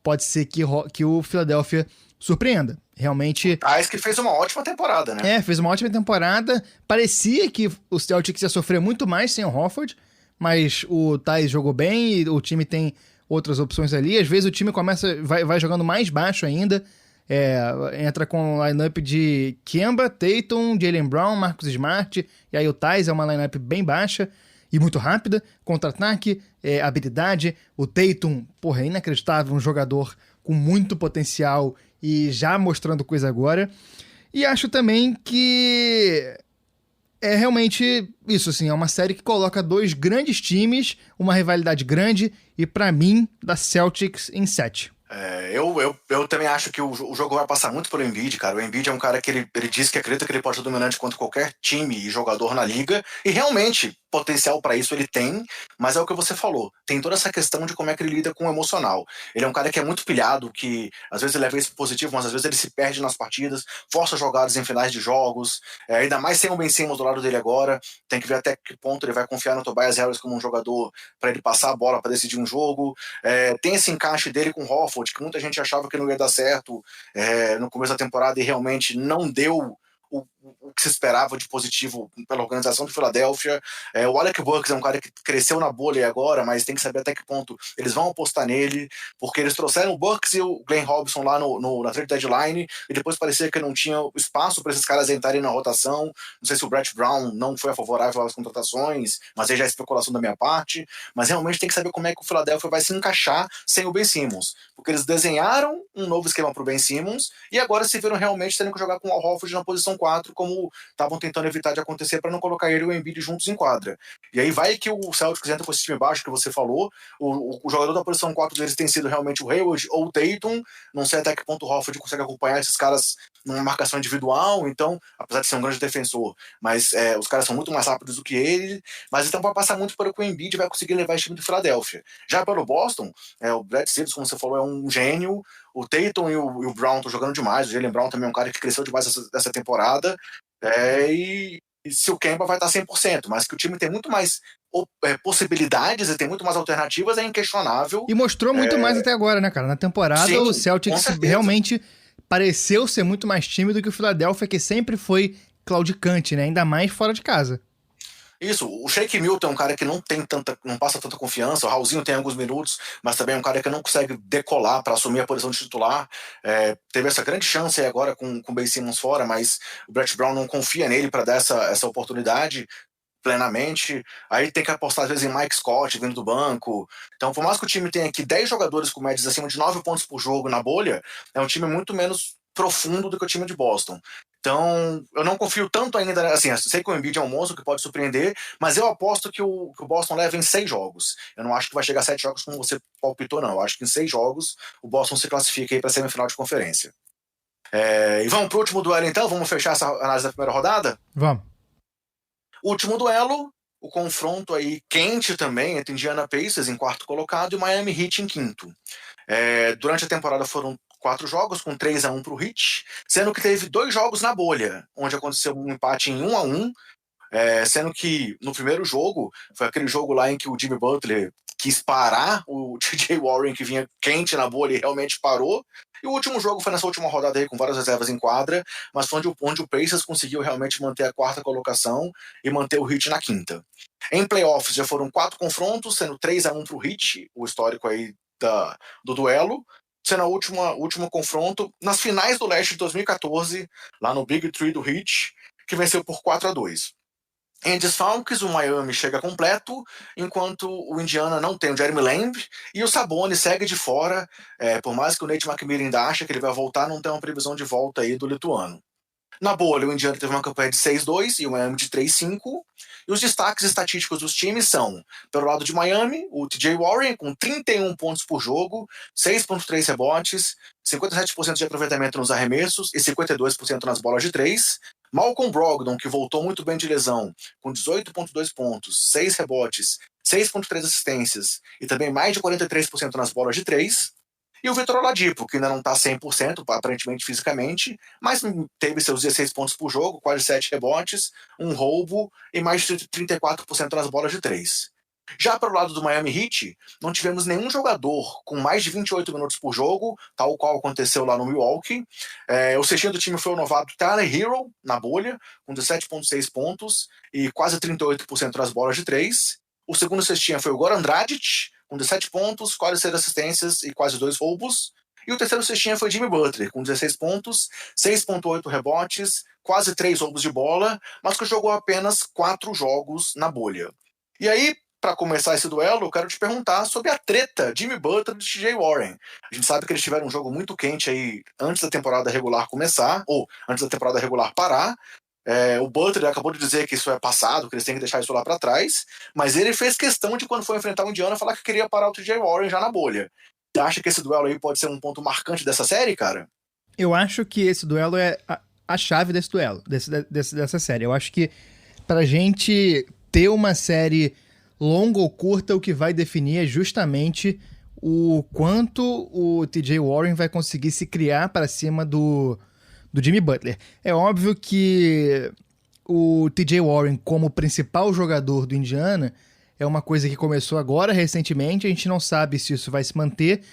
pode ser que o Philadelphia surpreenda. Realmente. Tais que fez uma ótima temporada, né? Fez uma ótima temporada. Parecia que o Celtics ia sofrer muito mais sem o Horford, mas o Thais jogou bem e o time tem outras opções ali. Às vezes o time vai jogando mais baixo ainda. Entra com um lineup de Kemba, Tatum, Jaylen Brown, Marcus Smart, e aí o Thais é uma lineup bem baixa e muito rápida. Contra-ataque, habilidade. O Tatum, porra, é inacreditável, um jogador com muito potencial e já mostrando coisa agora. E acho também que é realmente isso, assim, é uma série que coloca dois grandes times, uma rivalidade grande, e pra mim, dá Celtics em 7. Eu também acho que o jogo vai passar muito pelo Embiid, cara. O Embiid é um cara que ele diz que acredita que ele pode ser dominante contra qualquer time e jogador na liga, e realmente potencial para isso ele tem, mas é o que você falou, tem toda essa questão de como é que ele lida com o emocional. Ele é um cara que é muito pilhado, que às vezes ele leva isso positivo, mas às vezes ele se perde nas partidas, força jogadas em finais de jogos, ainda mais sem o Ben Simmons do lado dele agora, tem que ver até que ponto ele vai confiar no Tobias Harris como um jogador para ele passar a bola para decidir um jogo. Tem esse encaixe dele com o Horford, que muita gente achava que não ia dar certo no começo da temporada e realmente não deu o que se esperava de positivo pela organização de Filadélfia. O Alec Burks é um cara que cresceu na bolha agora, mas tem que saber até que ponto eles vão apostar nele, porque eles trouxeram o Burks e o Glenn Robinson lá na trade deadline, e depois parecia que não tinha espaço para esses caras entrarem na rotação. Não sei se o Brett Brown não foi favorável às contratações, mas aí já é especulação da minha parte. Mas realmente tem que saber como é que o Philadelphia vai se encaixar sem o Ben Simmons, porque eles desenharam um novo esquema para o Ben Simmons e agora se viram realmente tendo que jogar com o Al Horford na posição 4, como estavam tentando evitar de acontecer para não colocar ele e o Embiid juntos em quadra. E aí vai que o Celtics entra com esse time baixo que você falou, o jogador da posição 4 deles tem sido realmente o Hayward ou o Tatum, não sei até que ponto o Horford consegue acompanhar esses caras numa marcação individual, então, apesar de ser um grande defensor, mas os caras são muito mais rápidos do que ele, mas então vai passar muito pelo que o Embiid vai conseguir levar esse time de Filadélfia. Já pelo Boston, o Brad Stevens, como você falou, é um gênio, o Tatum e o Brown estão jogando demais, o Jaylen Brown também é um cara que cresceu demais essa temporada, e se o Kemba vai estar 100%, mas que o time tem muito mais possibilidades e tem muito mais alternativas é inquestionável. E mostrou muito mais até agora, né, cara? Na temporada, sim, o Celtics realmente pareceu ser muito mais time do que o Philadelphia, que sempre foi claudicante, né? Ainda mais fora de casa. Isso, o Shake Milton é um cara que não passa tanta confiança, o Raulzinho tem alguns minutos, mas também é um cara que não consegue decolar para assumir a posição de titular. Teve essa grande chance aí agora com o Ben Simmons fora, mas o Brett Brown não confia nele para dar essa oportunidade plenamente. Aí tem que apostar às vezes em Mike Scott vindo do banco. Então, por mais que o time tenha aqui 10 jogadores com médias acima de 9 pontos por jogo na bolha, é um time muito menos profundo do que o time de Boston. Então, eu não confio tanto ainda, assim, eu sei que o Embiid é um monstro que pode surpreender, mas eu aposto que o Boston leva em 6 jogos. Eu não acho que vai chegar a 7 jogos como você palpitou, não. Eu acho que em 6 jogos o Boston se classifica aí para a semifinal de conferência. E vamos pro último duelo então? Vamos fechar essa análise da primeira rodada? Vamos. Último duelo, o confronto aí quente também entre Indiana Pacers em quarto colocado e Miami Heat em quinto. Durante a temporada foram 4 jogos, com 3-1 para o Heat, sendo que teve 2 jogos na bolha, onde aconteceu um empate em 1-1, sendo que no primeiro jogo, foi aquele jogo lá em que o Jimmy Butler quis parar o TJ Warren, que vinha quente na bolha e realmente parou. E o último jogo foi nessa última rodada aí, com várias reservas em quadra, mas foi onde o Pacers conseguiu realmente manter a quarta colocação e manter o Heat na quinta. Em playoffs já foram 4 confrontos, sendo 3-1 para o Heat, o histórico aí do duelo, sendo o último confronto nas finais do Leste de 2014, lá no Big Three do Heat, que venceu por 4-2. Em desfalques, o Miami chega completo, enquanto o Indiana não tem o Jeremy Lamb, e o Sabonis segue de fora, por mais que o Nate McMillan ainda acha que ele vai voltar, não tem uma previsão de volta aí do lituano. Na bolha, o Indiana teve uma campanha de 6-2 e o Miami de 3-5. E os destaques estatísticos dos times são, pelo lado de Miami, o TJ Warren com 31 pontos por jogo, 6,3 rebotes, 57% de aproveitamento nos arremessos e 52% nas bolas de 3. Malcolm Brogdon, que voltou muito bem de lesão, com 18,2 pontos, 6 rebotes, 6,3 assistências e também mais de 43% nas bolas de 3. E o Vitor Oladipo, que ainda não está 100%, aparentemente fisicamente, mas teve seus 16 pontos por jogo, quase 7 rebotes, um roubo e mais de 34% nas bolas de 3. Já para o lado do Miami Heat, não tivemos nenhum jogador com mais de 28 minutos por jogo, tal qual aconteceu lá no Milwaukee. O cestinha do time foi o novato Tyler Hero, na bolha, com 17,6 pontos e quase 38% das bolas de 3. O segundo cestinha foi o Goran Dragic, com 17 pontos, quase 6 assistências e quase 2 roubos. E o terceiro cestinha foi Jimmy Butler, com 16 pontos, 6,8 rebotes, quase 3 roubos de bola, mas que jogou apenas 4 jogos na bolha. E aí, para começar esse duelo, eu quero te perguntar sobre a treta Jimmy Butler e TJ Warren. A gente sabe que eles tiveram um jogo muito quente aí antes da temporada regular começar, ou antes da temporada regular parar. O Butler acabou de dizer que isso é passado, que eles têm que deixar isso lá para trás, mas ele fez questão de, quando foi enfrentar o Indiana, falar que queria parar o TJ Warren já na bolha. Você acha que esse duelo aí pode ser um ponto marcante dessa série, cara? Eu acho que esse duelo é a chave desse duelo, dessa série. Eu acho que pra gente ter uma série longa ou curta, o que vai definir é justamente o quanto o TJ Warren vai conseguir se criar para cima do Jimmy Butler. É óbvio que o TJ Warren, como principal jogador do Indiana, é uma coisa que começou agora, recentemente, a gente não sabe se isso vai se manter.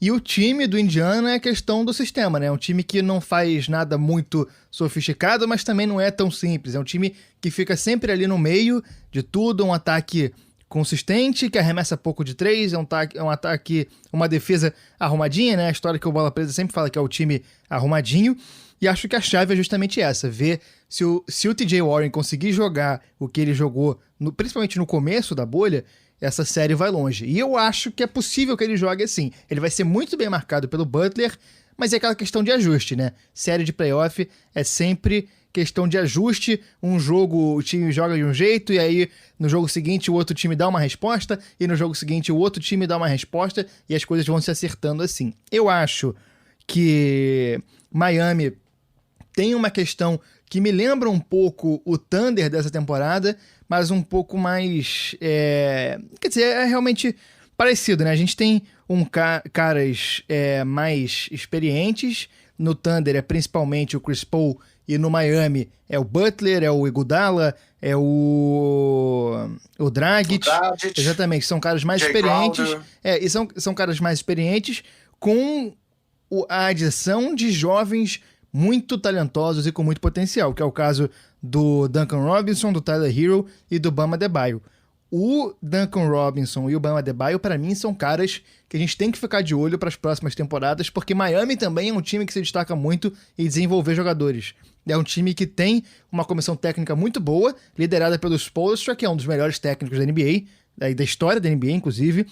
E o time do Indiana é questão do sistema, né? É um time que não faz nada muito sofisticado, mas também não é tão simples. É um time que fica sempre ali no meio de tudo, um ataque consistente, que arremessa pouco de 3, é um ataque, uma defesa arrumadinha, né? A história que o Bola Presa sempre fala que é o time arrumadinho. E acho que a chave é justamente essa, ver se o TJ Warren conseguir jogar o que ele jogou, principalmente no começo da bolha, essa série vai longe. E eu acho que é possível que ele jogue assim. Ele vai ser muito bem marcado pelo Butler, mas é aquela questão de ajuste, né? Série de playoff é sempre questão de ajuste. Um jogo o time joga de um jeito, e aí no jogo seguinte o outro time dá uma resposta, e no jogo seguinte o outro time dá uma resposta, e as coisas vão se acertando assim. Eu acho que Miami tem uma questão que me lembra um pouco o Thunder dessa temporada, mas um pouco mais... Quer dizer, é realmente parecido, né? A gente tem caras mais experientes. No Thunder é principalmente o Chris Paul, e no Miami é o Butler, é o Iguodala, é o Dragic. Exatamente, são caras mais experientes. E são caras mais experientes com a adição de jovens muito talentosos e com muito potencial, que é o caso do Duncan Robinson, do Tyler Hero e do Bam Adebayo. O Duncan Robinson e o Bam Adebayo, para mim, são caras que a gente tem que ficar de olho para as próximas temporadas, porque Miami também é um time que se destaca muito em desenvolver jogadores. É um time que tem uma comissão técnica muito boa, liderada pelo Spoelstra, que é um dos melhores técnicos da NBA, da história da NBA, inclusive.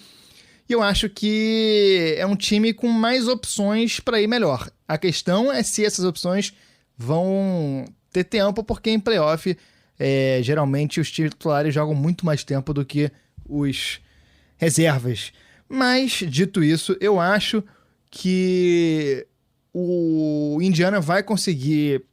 E eu acho que é um time com mais opções para ir melhor. A questão é se essas opções vão ter tempo, porque em playoff, geralmente os titulares jogam muito mais tempo do que os reservas. Mas, dito isso, eu acho que o Indiana vai conseguir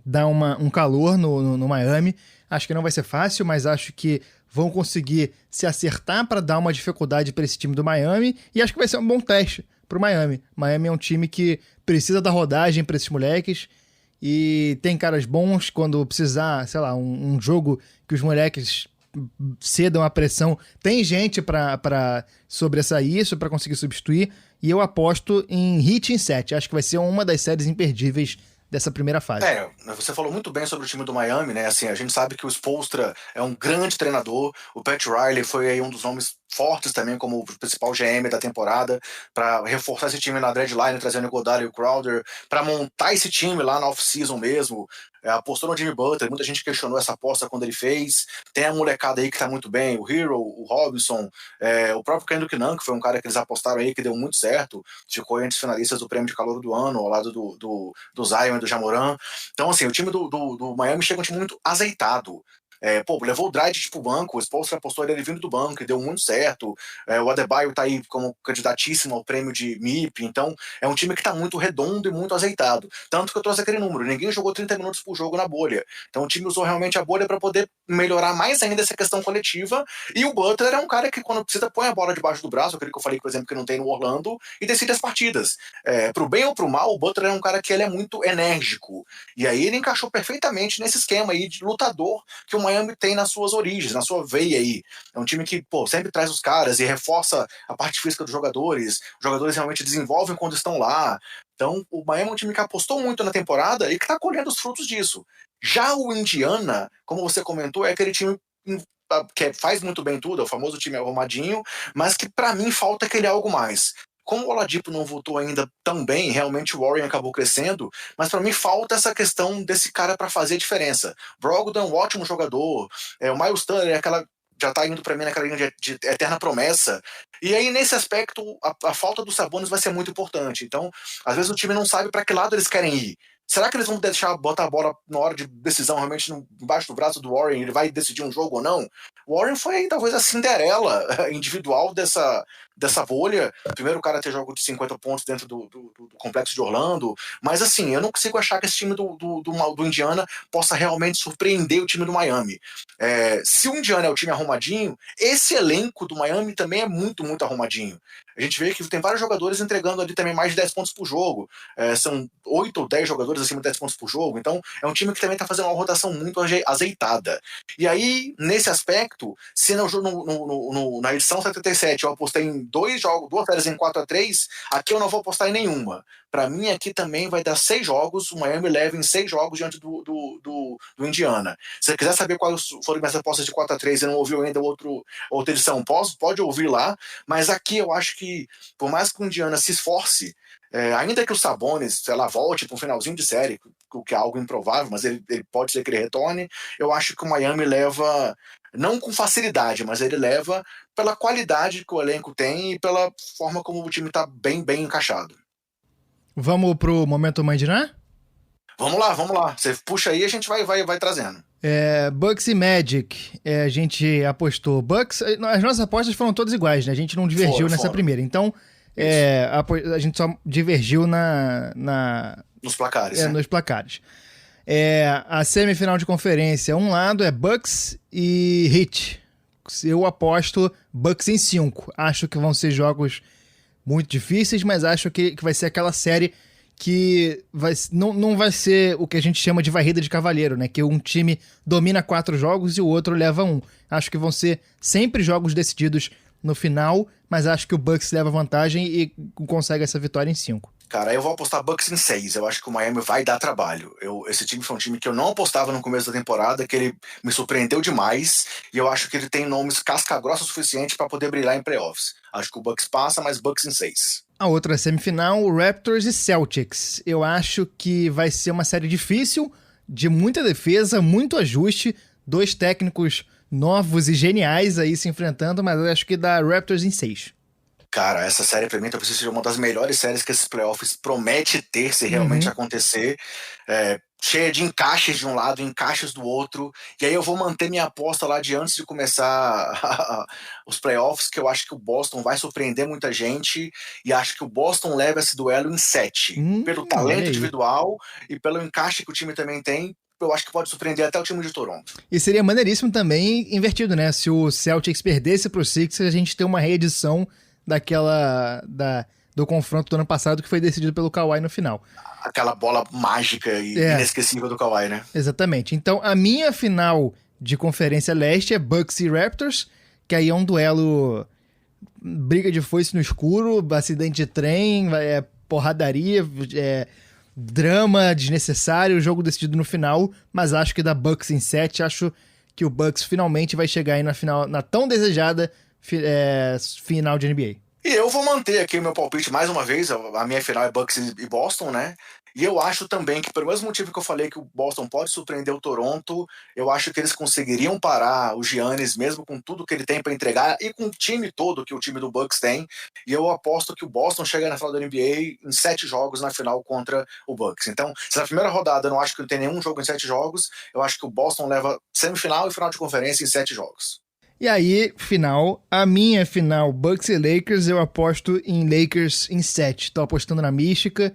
dar um calor no Miami. Acho que não vai ser fácil, mas acho que vão conseguir se acertar para dar uma dificuldade para esse time do Miami, e acho que vai ser um bom teste para o Miami. Miami é um time que precisa da rodagem para esses moleques, e tem caras bons quando precisar, sei lá, um jogo que os moleques cedam a pressão. Tem gente para sobressair isso, para conseguir substituir, e eu aposto em Heat em 7. Acho que vai ser uma das séries imperdíveis dessa primeira fase. Você falou muito bem sobre o time do Miami, né? Assim, a gente sabe que o Spoelstra é um grande treinador, o Pat Riley foi aí um dos nomes fortes também como o principal GM da temporada, para reforçar esse time na deadline, trazendo o Iguodala e o Crowder, para montar esse time lá na off-season mesmo. Apostou no Jimmy Butler, muita gente questionou essa aposta quando ele fez. Tem a molecada aí que tá muito bem, o Hero, o Robinson, o próprio Kendrick Nunn, que foi um cara que eles apostaram aí, que deu muito certo, ficou entre os finalistas do prêmio de calor do ano, ao lado do Zion e do Jamoran. Então, assim, o time do Miami chega um time muito azeitado. Levou o Dragic pro banco, o Spoelstra apostou ele vindo do banco e deu muito certo. O Adebayo tá aí como candidatíssimo ao prêmio de MIP, então é um time que tá muito redondo e muito azeitado. Tanto que eu trouxe aquele número, ninguém jogou 30 minutos por jogo na bolha. Então o time usou realmente a bolha para poder melhorar mais ainda essa questão coletiva, e o Butler é um cara que quando precisa põe a bola debaixo do braço, aquele que eu falei, por exemplo, que não tem no Orlando, e decide as partidas. Pro bem ou pro mal, o Butler é um cara que ele é muito enérgico, e aí ele encaixou perfeitamente nesse esquema aí de lutador que o Miami tem nas suas origens, na sua veia aí. É um time que, pô, sempre traz os caras e reforça a parte física dos jogadores. Os jogadores realmente desenvolvem quando estão lá. Então, o Miami é um time que apostou muito na temporada e que está colhendo os frutos disso. Já o Indiana, como você comentou, é aquele time que faz muito bem tudo, é o famoso time arrumadinho, mas que para mim falta aquele algo mais. Como o Oladipo não voltou ainda tão bem, realmente o Warren acabou crescendo, mas para mim falta essa questão desse cara para fazer a diferença. Brogdon é um ótimo jogador, o Miles Turner é aquela, já tá indo para mim naquela linha de eterna promessa. E aí, nesse aspecto, a falta dos Sabonis vai ser muito importante. Então, às vezes o time não sabe para que lado eles querem ir. Será que eles vão botar a bola na hora de decisão realmente embaixo do braço do Warren? Ele vai decidir um jogo ou não? O Warren foi talvez a Cinderela individual dessa bolha. Primeiro cara a ter jogo de 50 pontos dentro do complexo de Orlando. Mas assim, eu não consigo achar que esse time do Indiana possa realmente surpreender o time do Miami. Se o Indiana é o time arrumadinho, esse elenco do Miami também é muito, muito arrumadinho. A gente vê que tem vários jogadores entregando ali também mais de 10 pontos por jogo. São 8 ou 10 jogadores acima de 10 pontos por jogo. Então, é um time que também está fazendo uma rotação muito azeitada. E aí, nesse aspecto, se na edição 77 eu apostei em 2 séries em 4-3, aqui eu não vou apostar em nenhuma. Para mim, aqui também vai dar 6 jogos. O Miami leva em 6 jogos diante do Indiana. Se você quiser saber quais foram minhas apostas de 4-3 e não ouviu ainda outra edição, pode ouvir lá. Mas aqui eu acho que, por mais que o Indiana se esforce, ainda que o Sabonis, sei lá, volte para um finalzinho de série, o que é algo improvável, mas ele pode ser que ele retorne, eu acho que o Miami leva, não com facilidade, mas ele leva pela qualidade que o elenco tem e pela forma como o time está bem, bem encaixado. Vamos pro momento Mandiná? Vamos lá. Você puxa aí e a gente vai trazendo. Bucks e Magic. A gente apostou Bucks. As nossas apostas foram todas iguais, né? A gente não divergiu nessa primeira. Então, a gente só divergiu nos placares. Nos placares. A semifinal de conferência, um lado é Bucks e Heat. Eu aposto Bucks em 5. Acho que vão ser jogos muito difíceis, mas acho que vai ser aquela série que não vai ser o que a gente chama de varrida de cavalheiro, né? Que um time domina 4 jogos e o outro leva 1. Acho que vão ser sempre jogos decididos no final, mas acho que o Bucks leva vantagem e consegue essa vitória em 5. Cara, eu vou apostar Bucks em 6. Eu acho que o Miami vai dar trabalho. Esse time foi um time que eu não apostava no começo da temporada, que ele me surpreendeu demais, e eu acho que ele tem nomes casca-grossa o suficiente para poder brilhar em playoffs. Acho que o Bucks passa, mas Bucks em 6. A outra semifinal, Raptors e Celtics. Eu acho que vai ser uma série difícil, de muita defesa, muito ajuste, 2 técnicos novos e geniais aí se enfrentando, mas eu acho que dá Raptors em 6. Cara, essa série pra mim talvez seja uma das melhores séries que esses playoffs promete ter se realmente acontecer. Cheia de encaixes de um lado, encaixes do outro. E aí eu vou manter minha aposta lá de antes de começar os playoffs, que eu acho que o Boston vai surpreender muita gente. E acho que o Boston leva esse duelo em 7. Pelo talento individual e pelo encaixe que o time também tem. Eu acho que pode surpreender até o time de Toronto. E seria maneiríssimo também invertido, né? Se o Celtics perdesse pro Sixers, a gente ter uma reedição do confronto do ano passado que foi decidido pelo Kawhi no final. Aquela bola mágica e inesquecível do Kawhi, né? Exatamente. Então, a minha final de Conferência Leste é Bucks e Raptors, que aí é um duelo briga de foice no escuro, acidente de trem, porradaria, drama desnecessário, jogo decidido no final, mas acho que dá Bucks em 7, acho que o Bucks finalmente vai chegar aí na final, na tão desejada final de NBA. E eu vou manter aqui o meu palpite mais uma vez, a minha final é Bucks e Boston, né? E eu acho também que, pelo mesmo motivo que eu falei que o Boston pode surpreender o Toronto, eu acho que eles conseguiriam parar o Giannis, mesmo com tudo que ele tem para entregar e com o time todo que o time do Bucks tem. E eu aposto que o Boston chega na final da NBA em 7 jogos na final contra o Bucks. Então, se na primeira rodada eu não acho que não tem nenhum jogo em 7 jogos, eu acho que o Boston leva semifinal e final de conferência em 7 jogos. E aí, a minha final, Bucks e Lakers, eu aposto em Lakers em 7. Tô apostando na mística,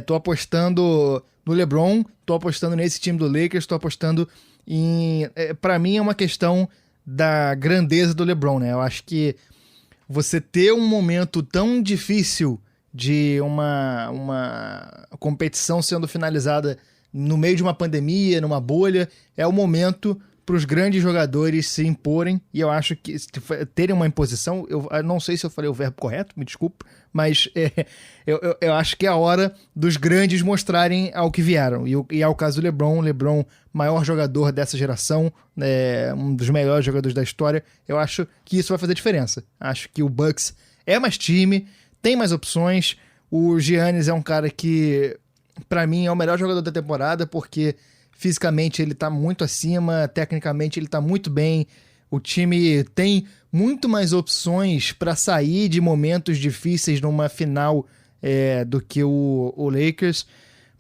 tô apostando no LeBron, tô apostando nesse time do Lakers, tô apostando em... pra mim é uma questão da grandeza do LeBron, né? Eu acho que você ter um momento tão difícil de uma competição sendo finalizada no meio de uma pandemia, numa bolha, é o momento para os grandes jogadores se imporem, e eu acho que terem uma imposição, eu não sei se eu falei o verbo correto, me desculpe, mas eu acho que é a hora dos grandes mostrarem ao que vieram, e é o caso do LeBron, maior jogador dessa geração, um dos melhores jogadores da história. Eu acho que isso vai fazer diferença. Acho que o Bucks é mais time, tem mais opções. O Giannis é um cara que, pra mim, é o melhor jogador da temporada, porque fisicamente ele tá muito acima, tecnicamente ele tá muito bem. O time tem muito mais opções pra sair de momentos difíceis numa final do que o Lakers.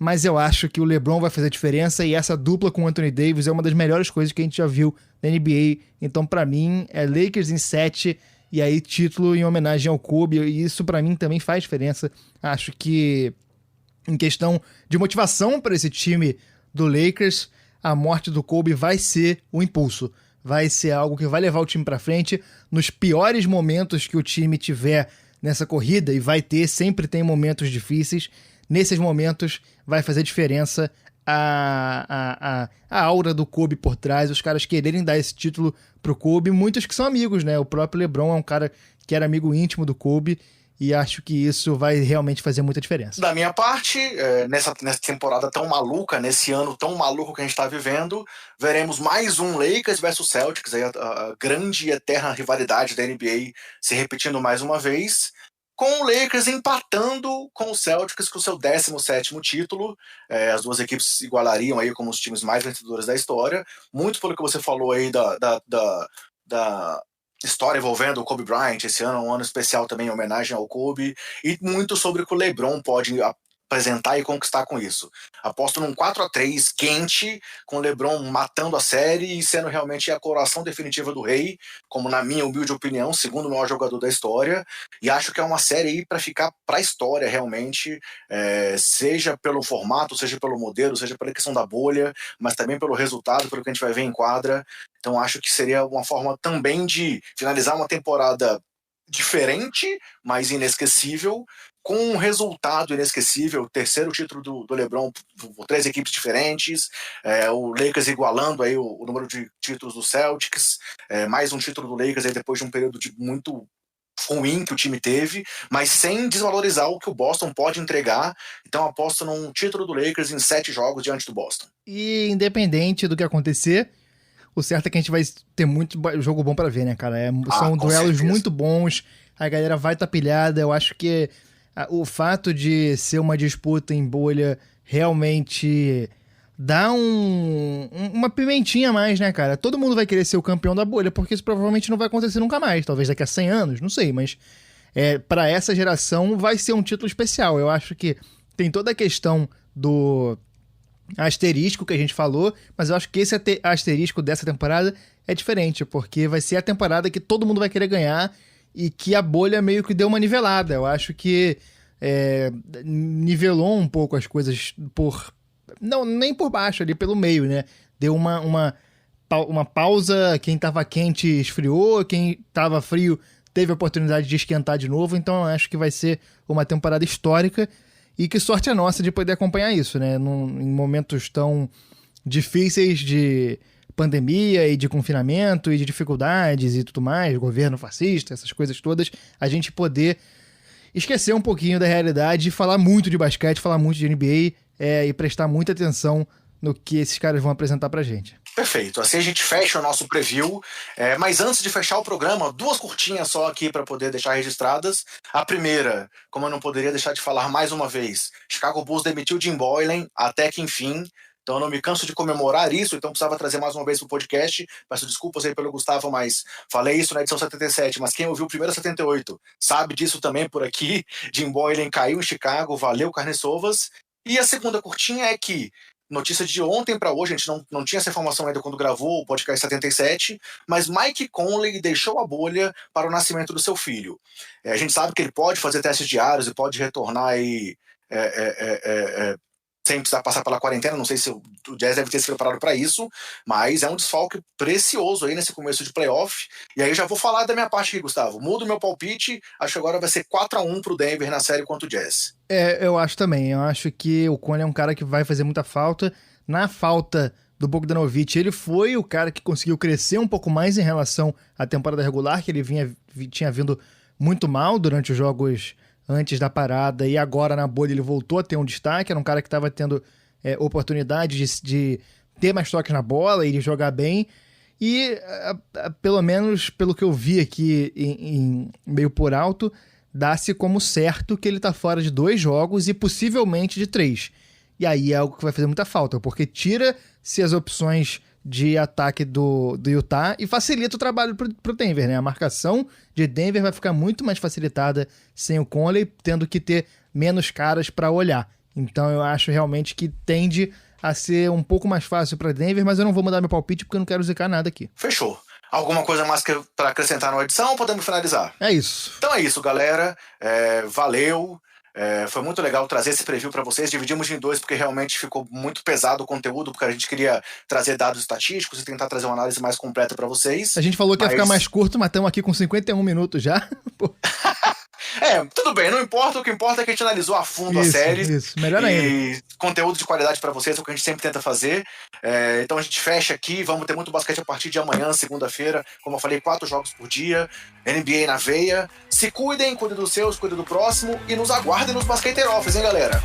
Mas eu acho que o LeBron vai fazer diferença, e essa dupla com o Anthony Davis é uma das melhores coisas que a gente já viu na NBA. Então, pra mim, é Lakers em 7, e aí título em homenagem ao Kobe, e isso pra mim também faz diferença. Acho que, em questão de motivação para esse time do Lakers, a morte do Kobe vai ser o impulso. Vai ser algo que vai levar o time pra frente nos piores momentos que o time tiver nessa corrida, e vai ter, sempre tem momentos difíceis. Nesses momentos vai fazer diferença a aura do Kobe por trás, os caras quererem dar esse título pro Kobe, muitos que são amigos, né? O próprio LeBron é um cara que era amigo íntimo do Kobe, e acho que isso vai realmente fazer muita diferença. Da minha parte, nessa temporada tão maluca, nesse ano tão maluco que a gente está vivendo, veremos mais um Lakers versus Celtics, aí a grande e eterna rivalidade da NBA se repetindo mais uma vez, com o Lakers empatando com o Celtics com o seu 17º título. As duas equipes igualariam aí como os times mais vencedores da história, muito pelo que você falou aí da história envolvendo o Kobe Bryant. Esse ano é um ano especial também em homenagem ao Kobe, e muito sobre o que o LeBron pode apresentar e conquistar com isso. Aposto num 4-3 quente, com o LeBron matando a série e sendo realmente a coroação definitiva do rei, como na minha humilde opinião, segundo o maior jogador da história, e acho que é uma série aí para ficar para a história realmente, seja pelo formato, seja pelo modelo, seja pela questão da bolha, mas também pelo resultado, pelo que a gente vai ver em quadra. Então acho que seria uma forma também de finalizar uma temporada diferente, mas inesquecível, com um resultado inesquecível, o terceiro título do LeBron por 3 equipes diferentes, o Lakers igualando aí o número de títulos do Celtics, mais um título do Lakers aí depois de um período muito ruim que o time teve, mas sem desvalorizar o que o Boston pode entregar. Então aposto num título do Lakers em 7 jogos diante do Boston. E independente do que acontecer, o certo é que a gente vai ter muito jogo bom pra ver, né, cara? São duelos certeza. Muito bons, a galera vai estar pilhada. Eu acho que o fato de ser uma disputa em bolha realmente dá uma pimentinha a mais, né, cara? Todo mundo vai querer ser o campeão da bolha, porque isso provavelmente não vai acontecer nunca mais. Talvez daqui a 100 anos, não sei, mas pra essa geração vai ser um título especial. Eu acho que tem toda a questão do asterisco que a gente falou, mas eu acho que esse asterisco dessa temporada é diferente, porque vai ser a temporada que todo mundo vai querer ganhar, e que a bolha meio que deu uma nivelada. Eu acho que nivelou um pouco as coisas não, nem por baixo, ali pelo meio, né? Deu uma pausa, quem tava quente esfriou, quem tava frio teve a oportunidade de esquentar de novo. Então eu acho que vai ser uma temporada histórica, e que sorte a nossa de poder acompanhar isso, né? Em momentos tão difíceis de pandemia e de confinamento e de dificuldades e tudo mais, governo fascista, essas coisas todas, a gente poder esquecer um pouquinho da realidade e falar muito de basquete, falar muito de NBA, e prestar muita atenção no que esses caras vão apresentar pra gente. Perfeito, assim a gente fecha o nosso preview, mas antes de fechar o programa, 2 curtinhas só aqui para poder deixar registradas. A primeira, como eu não poderia deixar de falar mais uma vez, Chicago Bulls demitiu Jim Boylen, até que enfim. Então eu não me canso de comemorar isso, então precisava trazer mais uma vez pro podcast. Peço desculpas aí pelo Gustavo, mas falei isso na edição 77, mas quem ouviu o primeiro 78 sabe disso também por aqui. Jim Boylen caiu em Chicago, valeu Carniçovas. E a segunda curtinha é que, notícia de ontem para hoje, a gente não tinha essa informação ainda quando gravou o podcast 77, mas Mike Conley deixou a bolha para o nascimento do seu filho. A gente sabe que ele pode fazer testes diários e pode retornar aí sem precisar passar pela quarentena. Não sei se o Jazz deve ter se preparado para isso, mas é um desfalque precioso aí nesse começo de playoff. E aí eu já vou falar da minha parte aqui, Gustavo. Mudo meu palpite, acho que agora vai ser 4-1 pro Denver na série contra o Jazz. Eu acho também. Eu acho que o Conley é um cara que vai fazer muita falta. Na falta do Bogdanovic, ele foi o cara que conseguiu crescer um pouco mais em relação à temporada regular, que ele tinha vindo muito mal durante os jogos antes da parada, e agora na bolha ele voltou a ter um destaque. Era um cara que estava tendo oportunidade de ter mais toques na bola e de jogar bem. E, pelo menos pelo que eu vi aqui em meio por alto, dá-se como certo que ele tá fora de 2 jogos e possivelmente de 3. E aí é algo que vai fazer muita falta, porque tira-se as opções de ataque do Utah e facilita o trabalho pro Denver, né? A marcação de Denver vai ficar muito mais facilitada sem o Conley, tendo que ter menos caras para olhar. Então eu acho realmente que tende a ser um pouco mais fácil para Denver, mas eu não vou mudar meu palpite porque eu não quero zicar nada aqui. Fechou. Alguma coisa mais para acrescentar na edição ou podemos finalizar? É isso. Então é isso, galera. Valeu. Foi muito legal trazer esse preview para vocês. Dividimos em 2 porque realmente ficou muito pesado o conteúdo, porque a gente queria trazer dados estatísticos e tentar trazer uma análise mais completa para vocês. A gente falou que ia ficar mais curto, mas estamos aqui com 51 minutos já. Tudo bem, não importa. O que importa é que a gente analisou a fundo a série. Isso, melhor ainda. E conteúdo de qualidade para vocês é o que a gente sempre tenta fazer. Então a gente fecha aqui. Vamos ter muito basquete a partir de amanhã, segunda-feira. Como eu falei, 4 jogos por dia. NBA na veia. Se cuidem dos seus, cuidem do próximo. E nos aguardem nos Basqueteiro Office, hein, galera?